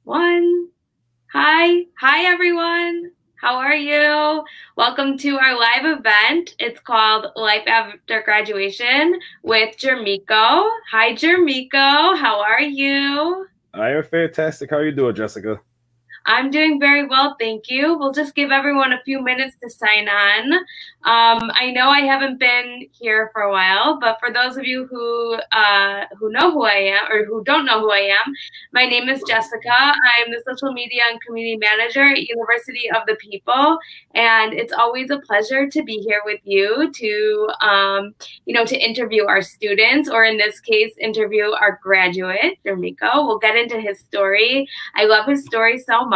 One. Hi everyone. How are you? Welcome to our live event. It's called Life After Graduation with Jermiko. Hi Jermiko, how are you? I am fantastic. How you doing, Jessica? I'm doing very well, thank you. We'll just give everyone a few minutes to sign on. I know I haven't been here for a while, but for those of you who know who I am or who don't know who I am, my name is Jessica. I'm the social media and community manager at University of the People, and it's always a pleasure to be here with you to interview our students, or in this case, interview our graduate, Jermiko. We'll get into his story. I love his story so much.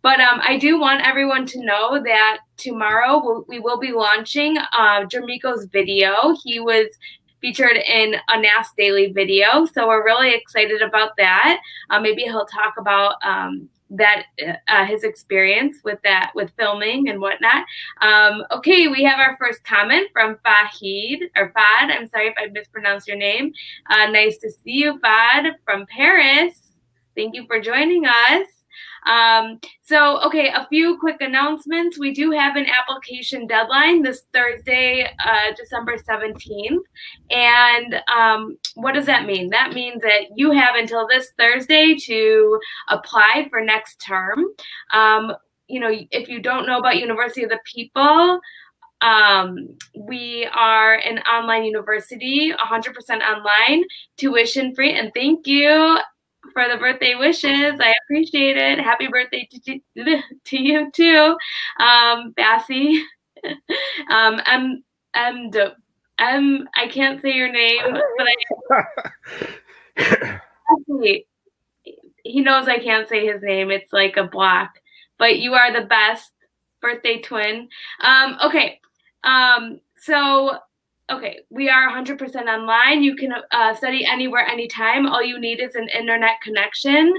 But I do want everyone to know that tomorrow we will be launching Jermiko's video. He was featured in a Nas Daily video, so we're really excited about that. Maybe he'll talk about his experience with filming and whatnot. Okay, we have our first comment from Fad. I'm sorry if I mispronounced your name. Nice to see you, Fad, from Paris. Thank you for joining us. Okay, a few quick announcements. We do have an application deadline this Thursday, December 17th. And what does that mean? That means that you have until this Thursday to apply for next term. If you don't know about University of the People, we are an online university, 100% online, tuition free, and thank you for the birthday wishes. I appreciate it. Happy birthday to you too, Bassie. I can't say your name, but he knows I can't say his name. It's like a block. But you are the best birthday twin. Okay. Okay, we are 100% online. You can study anywhere, anytime. All you need is an internet connection.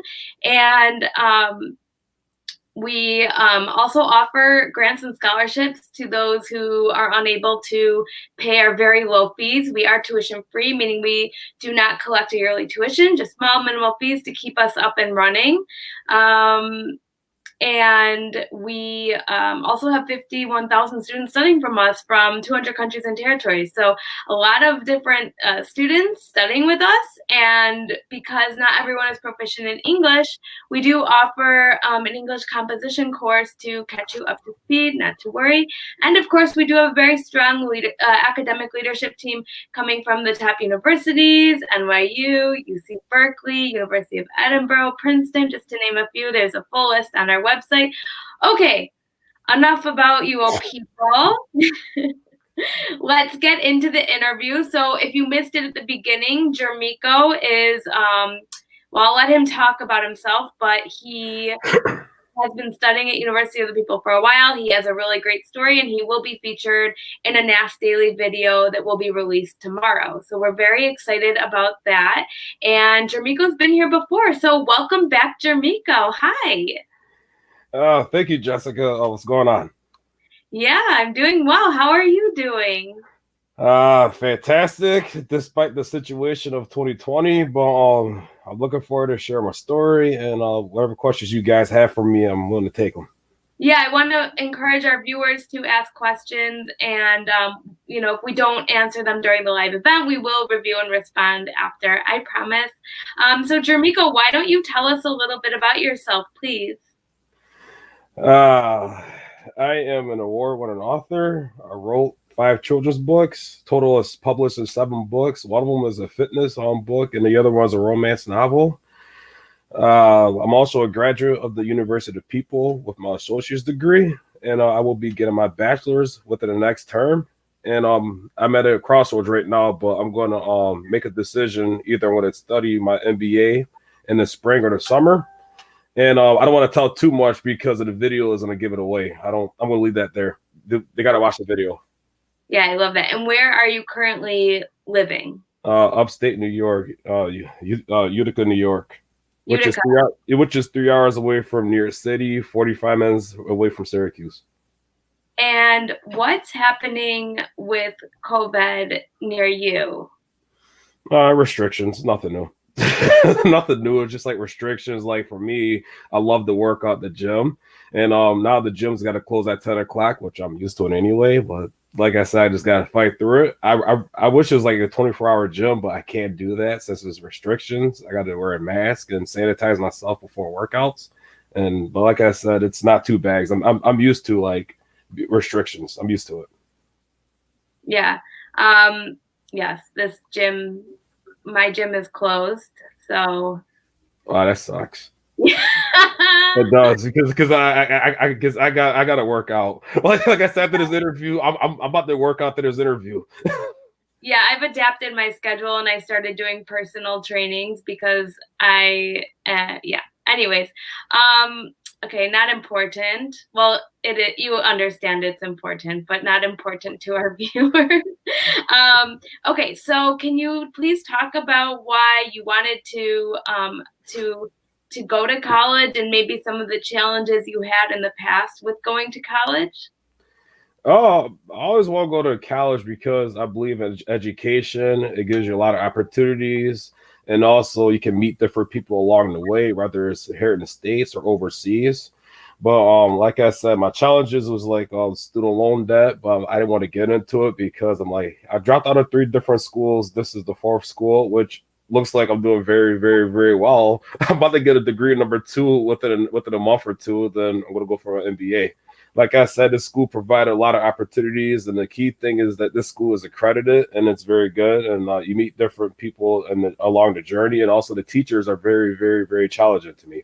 And we also offer grants and scholarships to those who are unable to pay our very low fees. We are tuition free, meaning we do not collect a yearly tuition, just small minimal fees to keep us up and running. And we also have 51,000 students studying from us from 200 countries and territories. So a lot of different students studying with us. And because not everyone is proficient in English, we do offer an English composition course to catch you up to speed, not to worry. And of course, we do have a very strong academic leadership team coming from the top universities, NYU, UC Berkeley, University of Edinburgh, Princeton, just to name a few. There's a full list on our website. Okay, enough about you all people. Let's get into the interview. So if you missed it at the beginning, Jermiko is, I'll let him talk about himself, but he has been studying at University of the People for a while. He has a really great story, and he will be featured in a Nas Daily video that will be released tomorrow. So we're very excited about that. And Jermiko's been here before, so welcome back, Jermiko. Hi. Thank you, Jessica. What's going on? Yeah, I'm doing well. How are you doing? Fantastic, despite the situation of 2020. But I'm looking forward to share my story, and whatever questions you guys have for me, I'm willing to take them. Yeah, I want to encourage our viewers to ask questions, and if we don't answer them during the live event, we will review and respond after, I promise. So Jermiko, why don't you tell us a little bit about yourself, please? I am an award-winning author. I wrote 5 children's books. Total is published in 7 books. One of them is a fitness book, and the other one is a romance novel. I'm also a graduate of the University of People with my associate's degree, and I will be getting my bachelor's within the next term. And I'm at a crossroads right now, but I'm going to make a decision either I'm going to study my MBA in the spring or the summer. And I don't want to tell too much because of the video is going to give it away. I'm going to leave that there. They got to watch the video. Yeah, I love that. And where are you currently living? Upstate New York, Utica, New York, which is 3 hours away from New York City, 45 minutes away from Syracuse. And what's happening with COVID near you? Restrictions, nothing new. Nothing new. It's just like restrictions. Like for me, I love to work out at the gym, and now the gym's got to close at 10 o'clock, which I'm used to it anyway. But like I said, I just got to fight through it. I wish it was like a 24-hour gym, but I can't do that since there's restrictions. I got to wear a mask and sanitize myself before workouts. But like I said, it's not too bad. I'm used to like restrictions. I'm used to it. Yeah. Yes, my gym is closed. So. Wow, that sucks. It does because I got to work out. Like I said after this interview, I'm about to work out after this interview. Yeah, I've adapted my schedule and I started doing personal trainings because yeah. Anyways, okay, not important. Well, you understand it's important, but not important to our viewers. Okay, so can you please talk about why you wanted to go to college and maybe some of the challenges you had in the past with going to college? Oh, I always want to go to college because I believe in education. It gives you a lot of opportunities, and also you can meet different people along the way, whether it's here in the States or overseas. But like I said, my challenges was like student loan debt, but I didn't want to get into it because I'm like I dropped out of 3 different schools. This is the 4th school, which looks like I'm doing very, very, very well. I'm about to get a degree number 2 within a month or two. Then I'm gonna go for an MBA. Like I said, this school provided a lot of opportunities, and the key thing is that this school is accredited and it's very good. And you meet different people along the journey, and also the teachers are very, very, very challenging to me.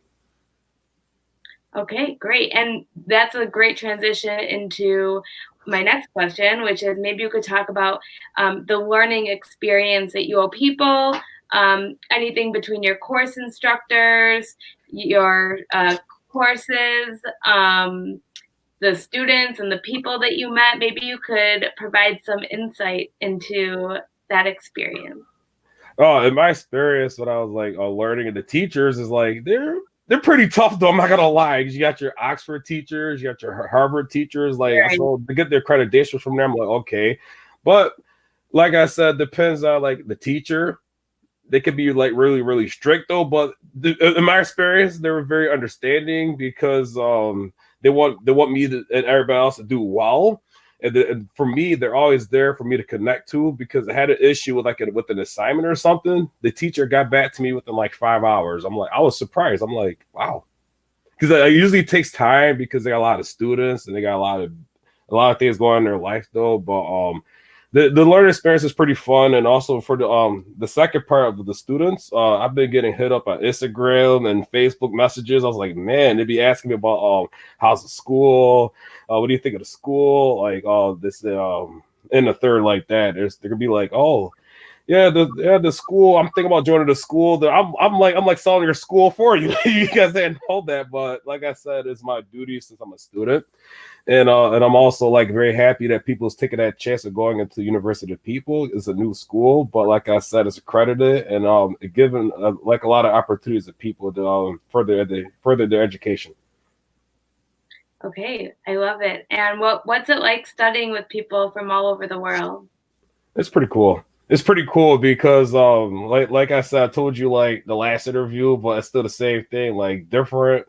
Okay, great. And that's a great transition into my next question, which is maybe you could talk about the learning experience that you owe people, anything between your course instructors, your courses, the students and the people that you met. Maybe you could provide some insight into that experience. Oh, in my experience, when I was like learning, and the teachers is like they're pretty tough though. I'm not gonna lie. 'Cause you got your Oxford teachers, you got your Harvard teachers. Like Right. so to get their accreditation from them, I'm like okay, but like I said, depends on like the teacher. They could be like really, really strict though. But in my experience, they were very understanding because they want me and everybody else to do well. And for me, they're always there for me to connect to because I had an issue with with an assignment or something. The teacher got back to me within like 5 hours. I was surprised. I'm like, wow, because it usually takes time because they got a lot of students and they got a lot of things going on in their life though. But the learning experience is pretty fun, and also for the second part of the students, I've been getting hit up on Instagram and Facebook messages. I was like, man, they'd be asking me about how's the school, what do you think of the school, like this in the third like that. They're gonna be like, oh yeah, the school. I'm thinking about joining the school. I'm like selling your school for you. You guys didn't know that, but like I said, it's my duty since I'm a student. And I'm also like very happy that people's taking that chance of going into University of People. It's a new school, but like I said, it's accredited and given like a lot of opportunities to people to further their education. Okay, I love it. And what's it like studying with people from all over the world? It's pretty cool. It's pretty cool because like I said, I told you like the last interview, but it's still the same thing. Like different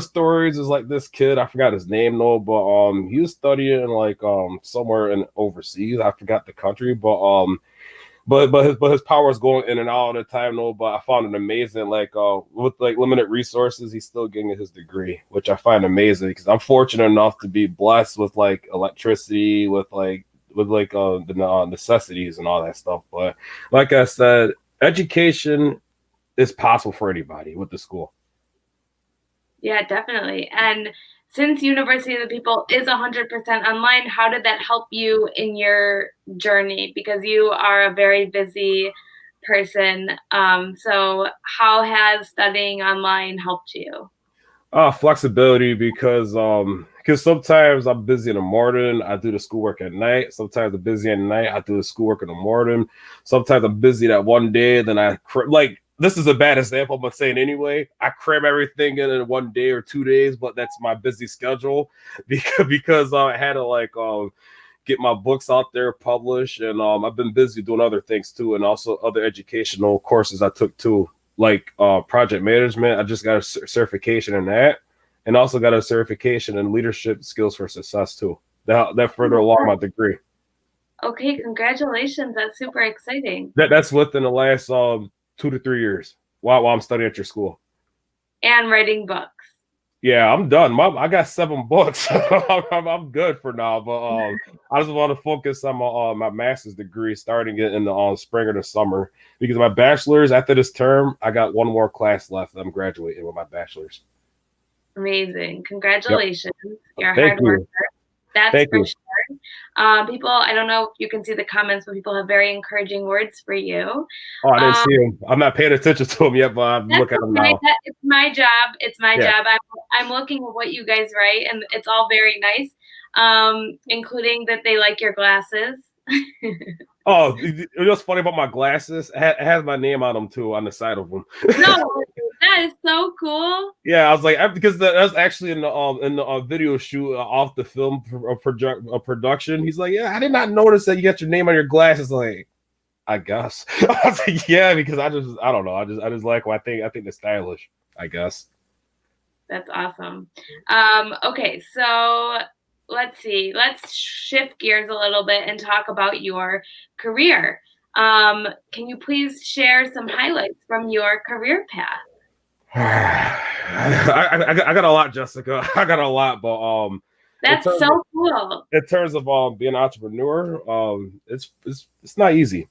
stories. It's like this kid, I forgot his name though, but he was studying like somewhere in overseas. I forgot the country, but his power is going in and out all the time though. But I found it amazing. Like with like limited resources, he's still getting his degree, which I find amazing because I'm fortunate enough to be blessed with like electricity, with the necessities and all that stuff. But like I said, education is possible for anybody with the school. Yeah, definitely. And since University of the People is 100% online, how did that help you in your journey? Because you are a very busy person. So how has studying online helped you? Flexibility because sometimes I'm busy in the morning, I do the schoolwork at night. Sometimes I'm busy at night, I do the schoolwork in the morning. Sometimes I'm busy that one day, then like this is a bad example, but saying anyway, I cram everything in one day or 2 days, but that's my busy schedule because I had to like get my books out there, publish, and I've been busy doing other things too, and also other educational courses I took too, like project management. I just got a certification in that, and also got a certification in leadership skills for success too. That further along my degree. Okay, congratulations. That's super exciting. That's within the last 2 to 3 years while I'm studying at your school. And writing books. Yeah, I'm done. I got 7 books. I'm good for now, but I just want to focus on my master's degree, starting it in the spring or the summer, because my bachelor's after this term, I got one more class left. I'm graduating with my bachelor's. Amazing. Congratulations. Yep. You're a Thank hard you. worker. That's Thank for you. sure. People, I don't know if you can see the comments, but people have very encouraging words for you. Oh, I didn't see them. I'm not paying attention to them yet, but I'm looking at them now. It's my job. It's my job. I'm looking at what you guys write, and it's all very nice, including that they like your glasses. Oh, what's funny about my glasses? It has my name on them too, on the side of them. No, that is so cool. Yeah, I was like, because that's actually in the video shoot off the film production. He's like, yeah, I did not notice that you got your name on your glasses. Like, I guess. I was like, yeah, because I don't know. I just like what I think they're stylish, I guess. That's awesome. Okay, so let's see. Let's shift gears a little bit and talk about your career. Can you please share some highlights from your career path? I got a lot, Jessica. I got a lot, but that's so cool. In terms of being an entrepreneur, it's not easy.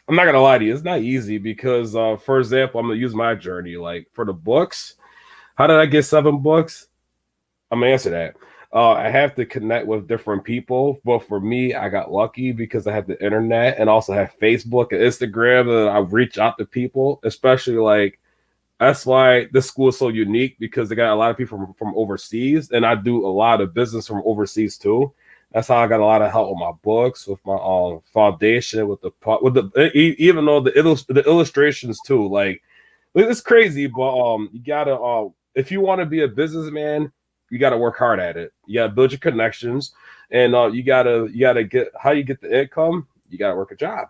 I'm not gonna lie to you, it's not easy because for example, I'm gonna use my journey. Like for the books, how did I get 7 books? I'm gonna answer that. I have to connect with different people, but for me, I got lucky because I have the internet and also have Facebook and Instagram, and I reach out to people, especially like. That's why this school is so unique, because they got a lot of people from overseas, and I do a lot of business from overseas too. That's how I got a lot of help with my books, with my foundation, with the even though the illustrations too. Like it's crazy, but you gotta if you want to be a businessman, you gotta work hard at it. You gotta build your connections, and you gotta get how you get the income. You gotta work a job.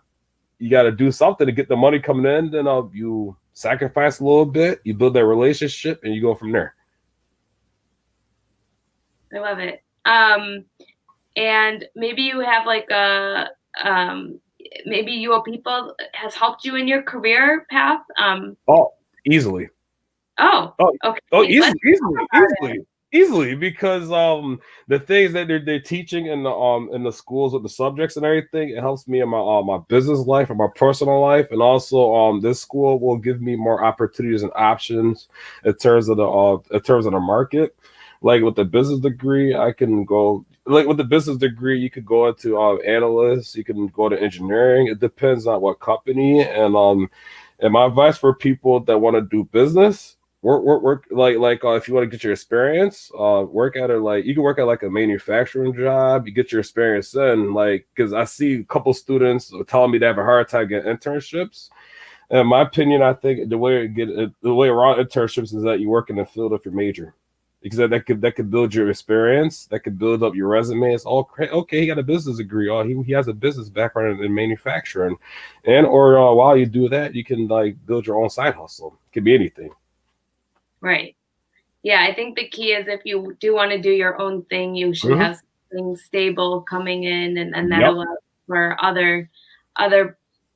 You gotta do something to get the money coming in. Then you sacrifice a little bit, you build that relationship, and you go from there. I love it. And maybe you have like a maybe UO People has helped you in your career path. Easily. Okay. Easily, because the things that they're teaching in the schools with the subjects and everything, it helps me in my business life and my personal life, and also this school will give me more opportunities and options in terms of the market. Like with the business degree, I can go. Like with the business degree, you could go into analyst, you can go to engineering. It depends on what company. And my advice for people that want to do business. Work like if you want to get your experience, work at you can work at like a manufacturing job. You get your experience in, like, because I see a couple students telling me they have a hard time getting internships. In my opinion, I think the way around internships is that you work in the field of your major, because that could build your experience, that could build up your resume. It's all okay. He got a business degree. He has a business background in manufacturing, or while you do that, you can like build your own side hustle. It could be anything. Right. Yeah, I think the key is if you do want to do your own thing, you should have something stable coming in, and that allows for other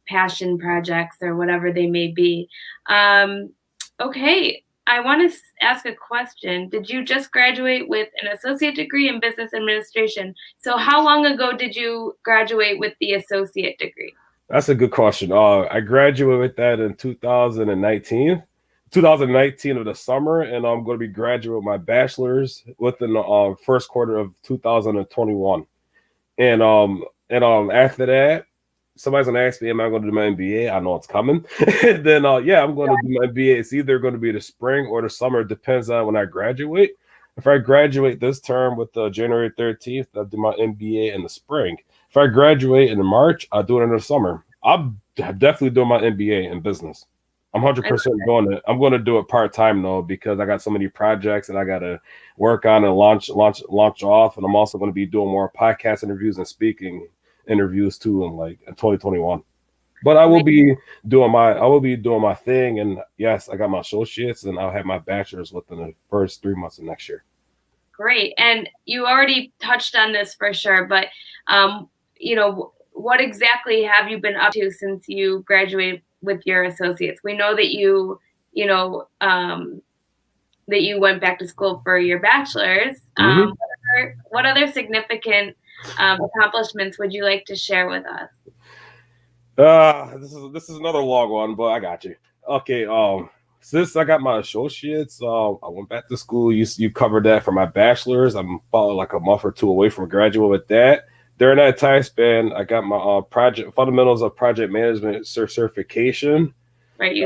passion projects or whatever they may be. Okay, I want to ask a question. Did you just graduate with an associate degree in business administration? So how long ago did you graduate with the associate degree? That's a good question. I graduated with that in 2019 of the summer, and I'm going to be graduating with my bachelor's within the first quarter of 2021. And after that, somebody's going to ask me, am I going to do my MBA? I know it's coming. Then I'm going to do my MBA. It's either going to be the spring or the summer. It depends on when I graduate. If I graduate this term with January 13th, I'll do my MBA in the spring. If I graduate in March, I'll do it in the summer. I'm definitely doing my MBA in business. I'm 100% doing it. I'm going to do it part-time though, because I got so many projects and I got to work on and launch off. And I'm also going to be doing more podcast interviews and speaking interviews too in 2021. But I will be doing my thing. And yes, I got my associates and I'll have my bachelor's within the first 3 months of next year. Great. And you already touched on this for sure, but, what exactly have you been up to since you graduated with your associates? We know that that you went back to school for your bachelor's. What other significant accomplishments would you like to share with us? This is another long one, but I got you. Okay. Since I got my associates, I went back to school. You covered that for my bachelor's. I'm probably like a month or two away from graduating with that. During that time span, I got my project fundamentals of project management certification. Right.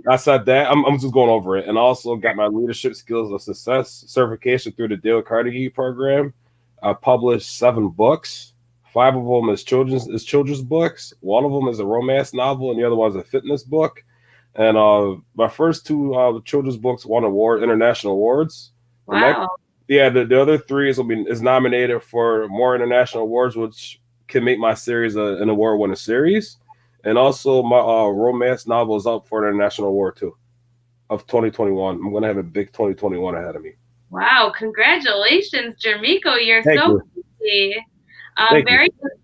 I said that I'm just going over it, and also got my leadership skills of success certification through the Dale Carnegie program. I published 7 books. 5 of them is children's books. 1 of them is a romance novel, and the other one is a fitness book. And my first 2 children's books won international awards. Wow. The other 3 is nominated for more international awards, which can make my series an award-winning series. And also my romance novel is up for an international award too, of 2021. I'm going to have a big 2021 ahead of me. Wow. Congratulations, Jermiko. You're Thank so you.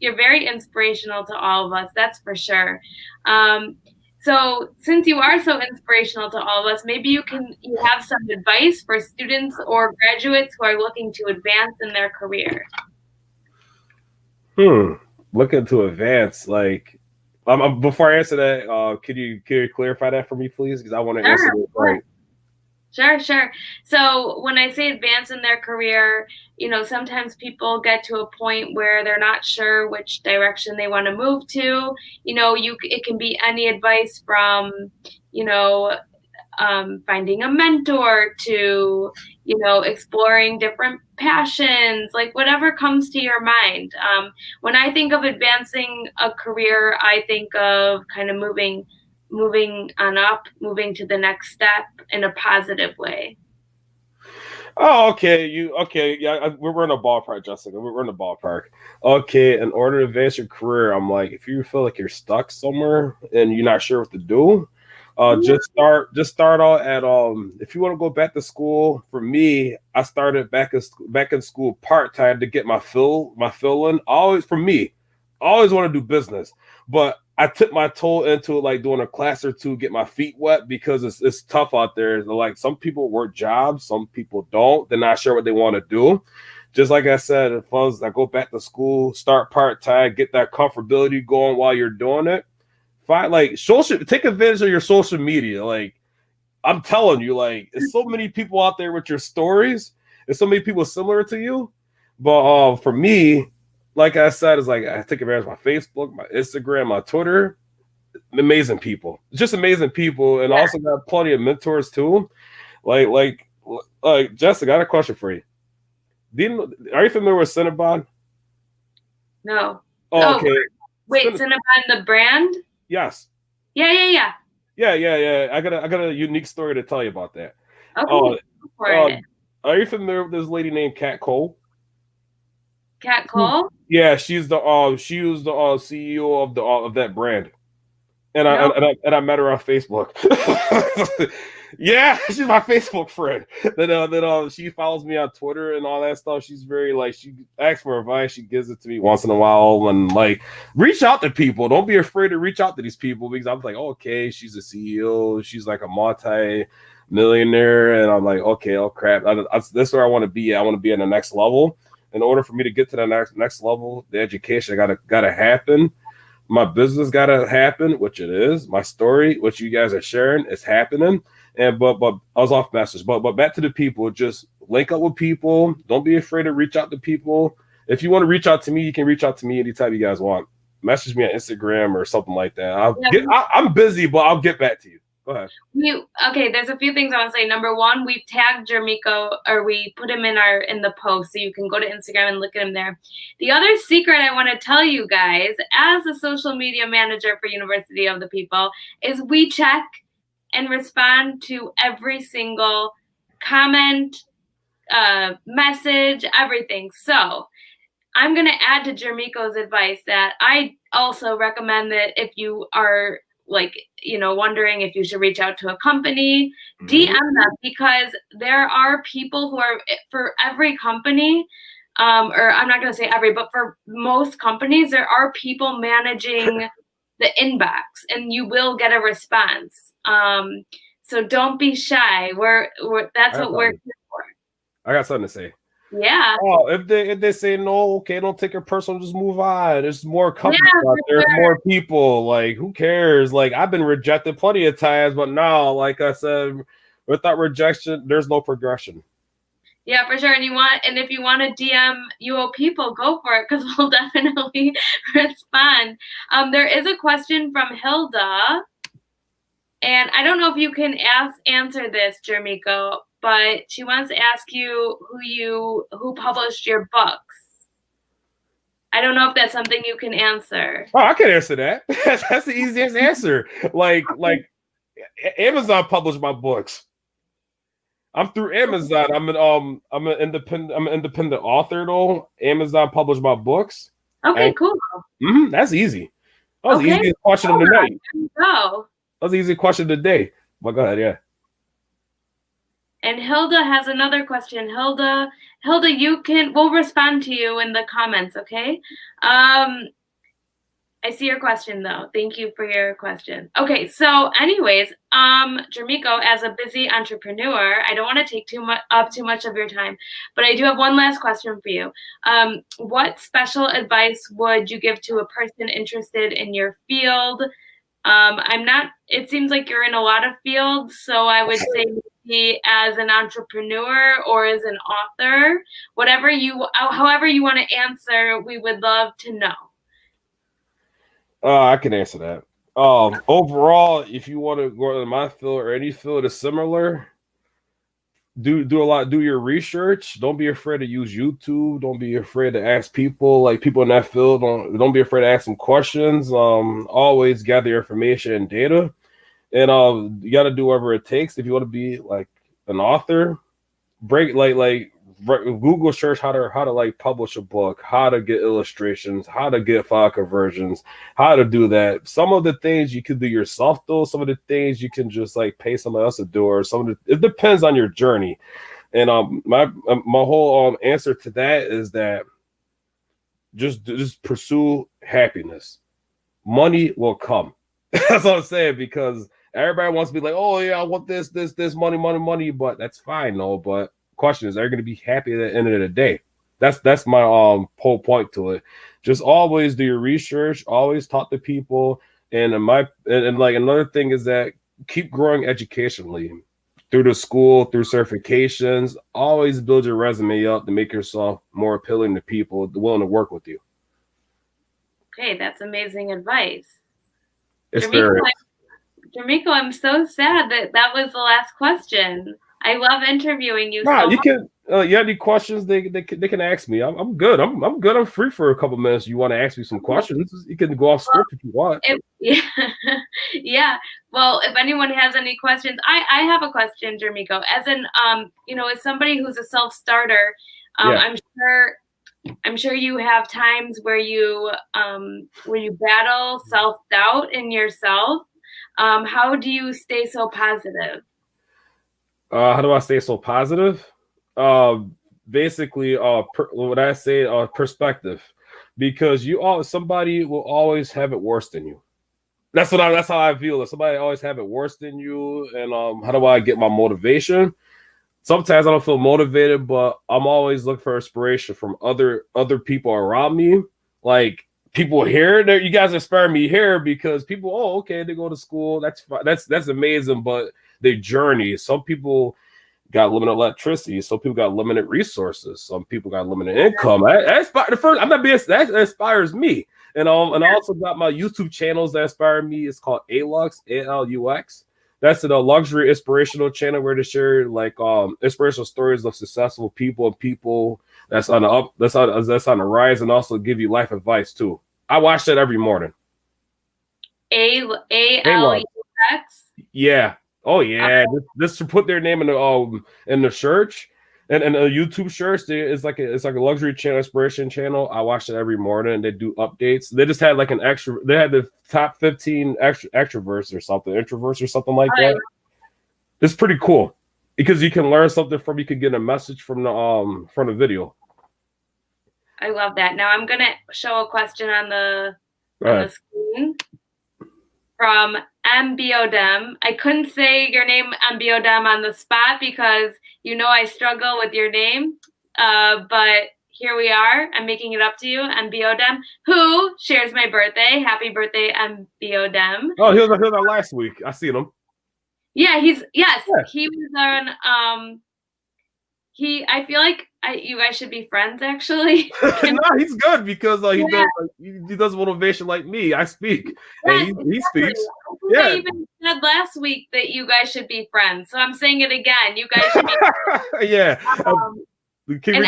You're very inspirational to all of us. That's for sure. So since you are so inspirational to all of us, maybe you have some advice for students or graduates who are looking to advance in their career. Looking to advance, before I answer that, could you clarify that for me, please? Because I want to answer this right. Sure. So when I say advance in their career, sometimes people get to a point where they're not sure which direction they want to move to. It can be any advice from, finding a mentor to, exploring different passions, like whatever comes to your mind. When I think of advancing a career, I think of kind of moving on up, moving to the next step in a positive way. Oh, okay. Yeah, we're in a ballpark, Jessica. We're in a ballpark. Okay, in order to advance your career, I'm like, if you feel like you're stuck somewhere and you're not sure what to do, just start out at if you want to go back to school. For me, I started back in school part-time to get my fill in. Always want to do business, but I took my toe into like doing a class or 2, get my feet wet, because it's tough out there. Like, some people work jobs, some people don't. They're not sure what they want to do. Just like I said, if I go back to school, start part-time, get that comfortability going while you're doing it. Take advantage of your social media. Like, I'm telling you, there's so many people out there with your stories. There's so many people similar to you. But for me, like I said, it's like I take advantage of my Facebook, my Instagram, my Twitter. Amazing people, just amazing people, and also got plenty of mentors too. Like Jessica, I got a question for you. Are you familiar with Cinnabon? No. Oh, okay. Wait, Cinnabon, the brand? Yes. Yeah. Yeah. I got a unique story to tell you about that. Okay. Are you familiar with this lady named Kat Cole? Kat Cole? Yeah, she was the CEO of that brand, and I met her on Facebook. Yeah, she's my Facebook friend. Then she follows me on Twitter and all that stuff. She's very she asks for advice. She gives it to me once in a while, and reach out to people. Don't be afraid to reach out to these people, because I'm like, okay, she's a CEO. She's like a multi-millionaire, and I'm like, okay, oh crap, that's where I want to be. I want to be at the next level. In order for me to get to the next level, the education gotta happen. My business gotta happen, which it is. My story, which you guys are sharing, is happening. And but I was off message. But back to the people. Just link up with people. Don't be afraid to reach out to people. If you want to reach out to me, you can reach out to me anytime you guys want. Message me on Instagram or something like that. I'm busy, but I'll get back to you. Go ahead. There's a few things I want to say. Number one, we've tagged Jermiko, or we put him in the post, so you can go to Instagram and look at him there. The other secret I want to tell you guys, as a social media manager for University of the People, is we check and respond to every single comment, message, everything. So I'm going to add to Jermiko's advice that I also recommend that if you are wondering if you should reach out to a company, DM them, because there are people who are, for every company, or I'm not going to say every, but for most companies, there are people managing the inbox, and you will get a response. So don't be shy. That's what we're here for. I got something to say. Yeah. Oh, if they say no, okay, don't take it personal, just move on. There's more companies out there, more people. Like, who cares? Like, I've been rejected plenty of times, but now, like I said, without rejection, there's no progression. Yeah, for sure. And if you want to DM UO people, go for it, because we'll definitely respond. There is a question from Hilda, and I don't know if you can answer this, Jermiko, but she wants to ask you who published your books. I don't know if that's something you can answer. Oh, I can answer that. That's the easiest answer. Like Amazon published my books. I'm through Amazon. I'm an independent author though. Amazon published my books. Okay, cool. That's easy. That was the easiest question of the night. There you go. That was the easiest question of the day. But go ahead, yeah. And Hilda has another question. Hilda, we'll respond to you in the comments, okay? I see your question though. Thank you for your question. Okay, so anyways, Jermiko, as a busy entrepreneur, I don't want to take too much of your time, but I do have one last question for you. What special advice would you give to a person interested in your field? It seems like you're in a lot of fields, so I would say maybe as an entrepreneur or as an author, however you want to answer, we would love to know. I can answer that. Overall, if you want to go in my field or any field is similar, do your research. Don't be afraid to use YouTube. Don't be afraid to ask people in that field. Don't be afraid to ask them questions. Always gather information and data, and you got to do whatever it takes if you want to be like an author. Google search how to publish a book, how to get illustrations, how to get file conversions, how to do that. Some of the things you can do yourself though. Some of the things you can just pay somebody else to do, or it depends on your journey. And my whole answer to that is that just pursue happiness. Money will come. That's what I'm saying, because everybody wants to be like, oh yeah, I want this money, but that's fine, no, but question is, are you going to be happy at the end of the day? That's my whole point to it. Just always do your research, always talk to people, and another thing is that keep growing educationally through the school, through certifications. Always build your resume up to make yourself more appealing to people willing to work with you. Okay, that's amazing advice. Jermiko, I'm so sad that was the last question. I love interviewing you. Nah, so you can. You have any questions? They can ask me. I'm good. I'm good. I'm free for a couple minutes. You want to ask me some questions? You can go off script if you want. Yeah. Well, if anyone has any questions, I have a question, Jermiko. As somebody who's a self-starter, I'm sure you have times where you battle self-doubt in yourself. How do you stay so positive? How do I stay so positive? Basically, what I say, perspective, because somebody will always have it worse than you. That's how I feel. Somebody always have it worse than you. And how do I get my motivation? Sometimes I don't feel motivated, but I'm always looking for inspiration from other people around me. Like people here, you guys inspire me here because people, oh, okay, they go to school. That's amazing, but their journey. Some people got limited electricity. Some people got limited resources. Some people got limited income. That inspires me. And I also got my YouTube channels that inspire me. It's called Alux, ALUX. That's a luxury inspirational channel where they share inspirational stories of successful people and people that's on the rise, and also give you life advice too. I watch that every morning. ALUX. Yeah. Oh yeah, this to put their name in the search and a YouTube search. It's like a luxury channel, inspiration channel. I watch it every morning. They do updates. They just had like an extra. They had the top 15 extroverts or something, introverts or something like that. It's pretty cool because you can learn something from. You can get a message from the video. I love that. Now I'm gonna show a question on the screen from MBODem. I couldn't say your name MBODem on the spot because I struggle with your name. But here we are. I'm making it up to you, MBODem, who shares my birthday. Happy birthday, MBODem. Oh, he was on last week. I seen him. Yeah, he was on I feel like you guys should be friends actually. No, he's good because he does motivation like me. I speak and he speaks. I even said last week that you guys should be friends, so I'm saying it again. You guys should be friends. Yeah. And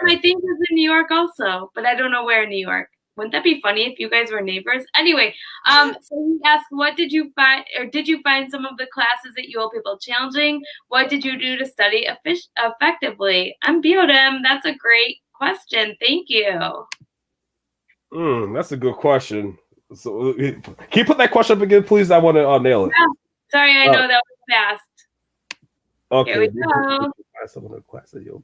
I think is in New York also, but I don't know where in New York. Wouldn't that be funny if you guys were neighbors? Anyway, so he asked, what did you find, or did you find some of the classes at UL People challenging? What did you do to study effectively? I'm BODM. That's a great question. Thank you. That's a good question. So, can you put that question up again, please? I want to nail it. Yeah. Sorry, I know that was fast. Okay. Here we go.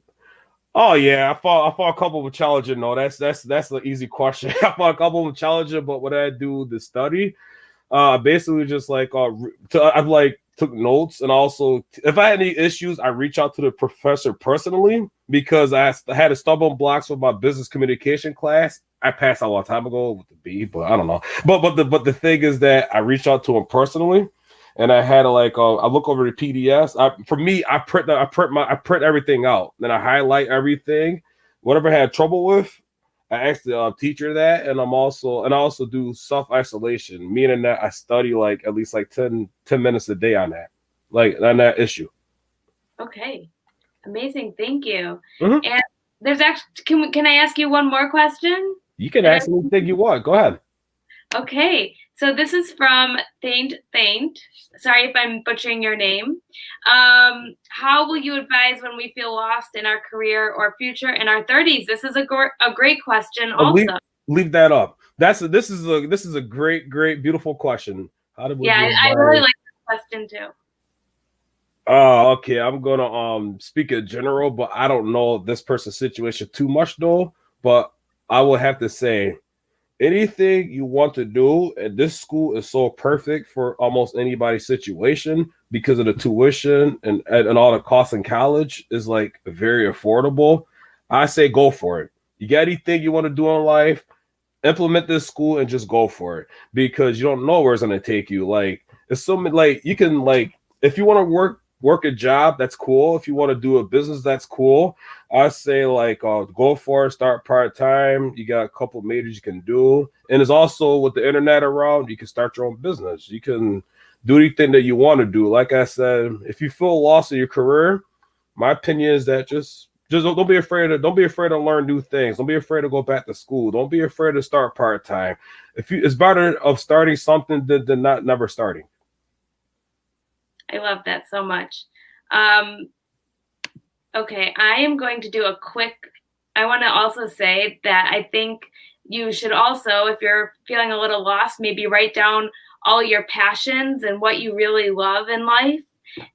Oh yeah, I fought a couple with challenging. No, that's the easy question. I fought a couple with challenging, but what I do to study, basically just I've like took notes, and also if I had any issues, I reach out to the professor personally because I had a stubborn blocks with my business communication class. I passed out a long time ago with the B, but I don't know. But the thing is that I reach out to him personally. And I had to I look over the PDFs. I print everything out. Then I highlight everything. Whatever I had trouble with, I asked the teacher that, and I also do self isolation. Meaning that I study at least 10 minutes a day on that, on that issue. Okay, amazing. Thank you. Mm-hmm. And there's actually can I ask you one more question? You can ask anything you want. Go ahead. Okay. So this is from Thaint. Sorry if I'm butchering your name. How will you advise when we feel lost in our career or future in our 30s? This is a great question. Also, leave that up. This is a great, beautiful question. I really like this question too. Oh, okay. I'm gonna speak in general, but I don't know this person's situation too much though. But I will have to say, anything you want to do, and this school is so perfect for almost anybody's situation because of the tuition and all the costs in college is very affordable. I say go for it. You got anything you want to do in life, implement this school and just go for it because you don't know where it's going to take you. It's so you can if you want to work a job, that's cool. If you want to do a business, that's cool. I say go for it, start part-time. You got a couple of majors you can do. And it's also with the internet around, you can start your own business. You can do anything that you want to do. Like I said, if you feel lost in your career, my opinion is that just don't be afraid to learn new things. Don't be afraid to go back to school. Don't be afraid to start part-time. It's better of starting something than never starting. I love that so much. Okay, I am going to do I want to also say that I think you should also, if you're feeling a little lost, maybe write down all your passions and what you really love in life.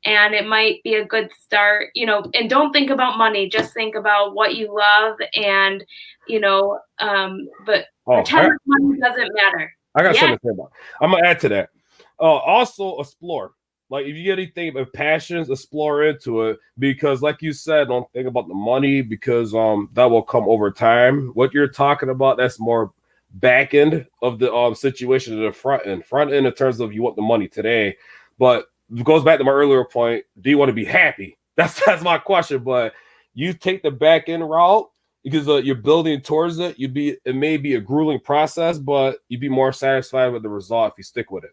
And it might be a good start, and don't think about money, just think about what you love and, but money doesn't matter. I got something to say about it. I'm going to add to that. Also explore. If you get anything of passions, explore into it because, like you said, don't think about the money because that will come over time. What you're talking about, that's more back end of the situation than the front end. Front end in terms of you want the money today, but it goes back to my earlier point. Do you want to be happy? That's my question. But you take the back end route because you're building towards it. It may be a grueling process, but you'd be more satisfied with the result if you stick with it.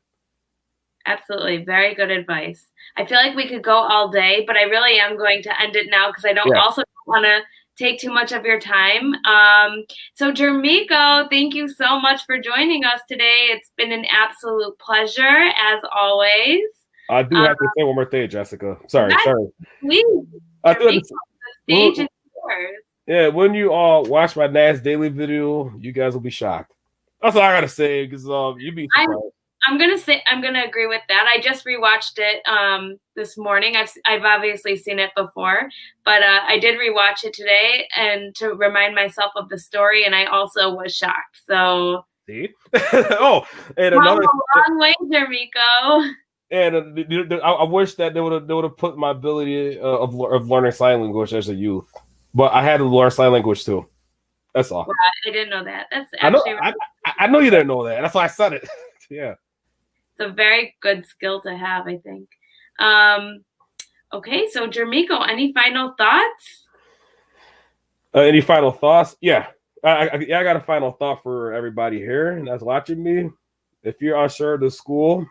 Absolutely. Very good advice. I feel like we could go all day, but I really am going to end it now because I don't want to take too much of your time. So Jermiko, thank you so much for joining us today. It's been an absolute pleasure as always. I do have to say one more thing, Jessica. Sorry. Please, I do have to, the stage is yours. yeah, when you all watch my Nas Daily video, you guys will be shocked. That's all I gotta say because you'd be surprised. I'm gonna agree with that. I just rewatched it this morning. I've obviously seen it before, but I did rewatch it today and to remind myself of the story, and I also was shocked. So see, oh, and another long way, Jermiko. And I wish that they would have put my ability of learning sign language as a youth, but I had to learn sign language too. That's all. Wow, I didn't know that. That's actually I know you didn't know that. That's why I said it. Yeah, it's a very good skill to have, I think. Okay, so Jermiko, any final thoughts? Any final thoughts? Yeah, I got a final thought for everybody here that's watching me. If you're unsure of the school,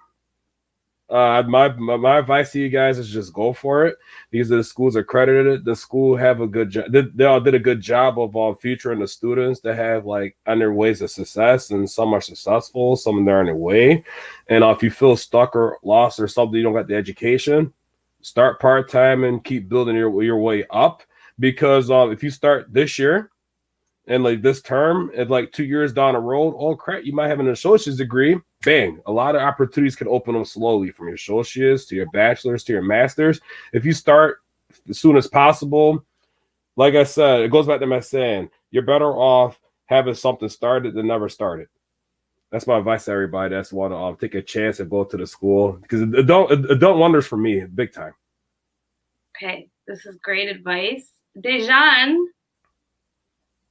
my advice to you guys is just go for it. These are the schools accredited. The school have a good job. They all did a good job of featuring the students that have like on their ways of success, and some are successful, some they're on their way. And if you feel stuck or lost or something, you don't got the education, start part time and keep building your way up. Because if you start this year and like this term and like 2 years down the road, oh crap, you might have an associate's degree. Bang, a lot of opportunities can open them slowly from your associates to your bachelor's to your master's. If you start as soon as possible, like I said, it goes back to my saying, you're better off having something started than never started. That's my advice to everybody that's want to take a chance and go to the school, because it done wonders for me big time. Okay, this is great advice. Dejan,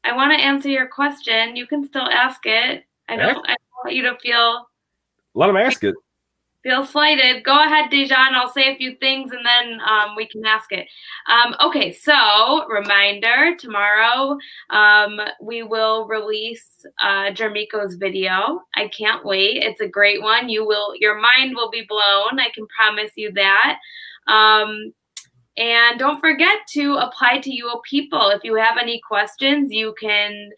I want to answer your question. You can still ask it. I don't want you to feel... Let him ask it. Feel slighted. Go ahead, Dejan. I'll say a few things and then we can ask it. Okay, so reminder, tomorrow we will release Jermiko's video. I can't wait. It's a great one. Your mind will be blown. I can promise you that. And don't forget to apply to UO People. If you have any questions, you can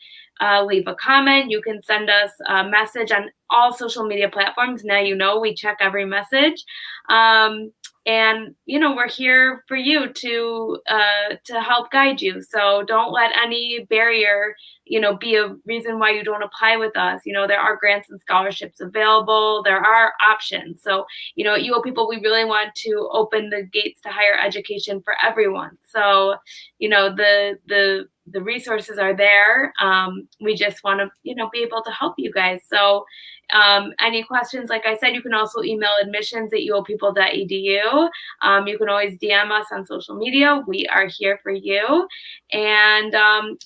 leave a comment. You can send us a message on all social media platforms. Now you know we check every message. And we're here for you to help guide you. So don't let any barrier, be a reason why you don't apply with us. There are grants and scholarships available. There are options. So, at UO People, we really want to open the gates to higher education for everyone. So, the resources are there. We just want to, be able to help you guys. So any questions, like I said, you can also email admissions@uopeople.edu. You can always DM us on social media. We are here for you. And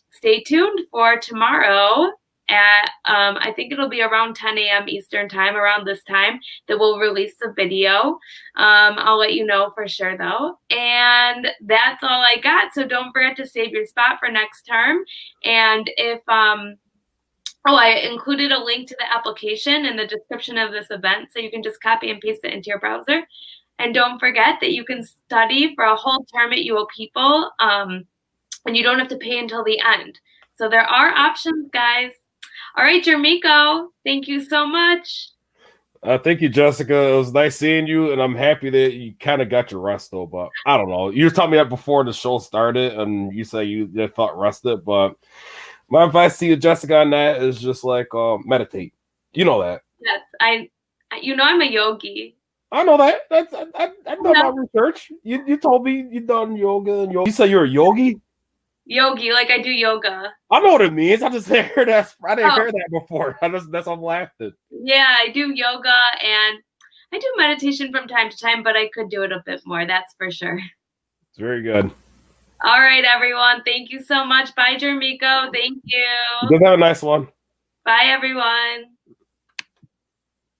stay tuned for tomorrow at, I think it'll be around 10 a.m. Eastern time, around this time, that we'll release the video. I'll let you know for sure, though. And that's all I got. So don't forget to save your spot for next term. And if, I included a link to the application in the description of this event, so you can just copy and paste it into your browser. And don't forget that you can study for a whole term at UO People, and you don't have to pay until the end. So there are options, guys. All right, Jermiko, thank you so much. Thank you, Jessica. It was nice seeing you, and I'm happy that you kind of got your rest, though. But I don't know. You were telling me that before the show started, and you say you felt rested. But my advice to you, Jessica, on that is just like meditate. You know that. Yes, I'm a yogi. I know that. I've done my research. You told me you done yoga and yoga. You say you're a yogi? Yogi, like I do yoga. I know what it means. I just heard that. I didn't hear that before. That's why I'm laughing. Yeah, I do yoga and I do meditation from time to time, but I could do it a bit more. That's for sure. It's very good. All right, everyone. Thank you so much. Bye, Jermiko. Thank you. You have a nice one. Bye, everyone.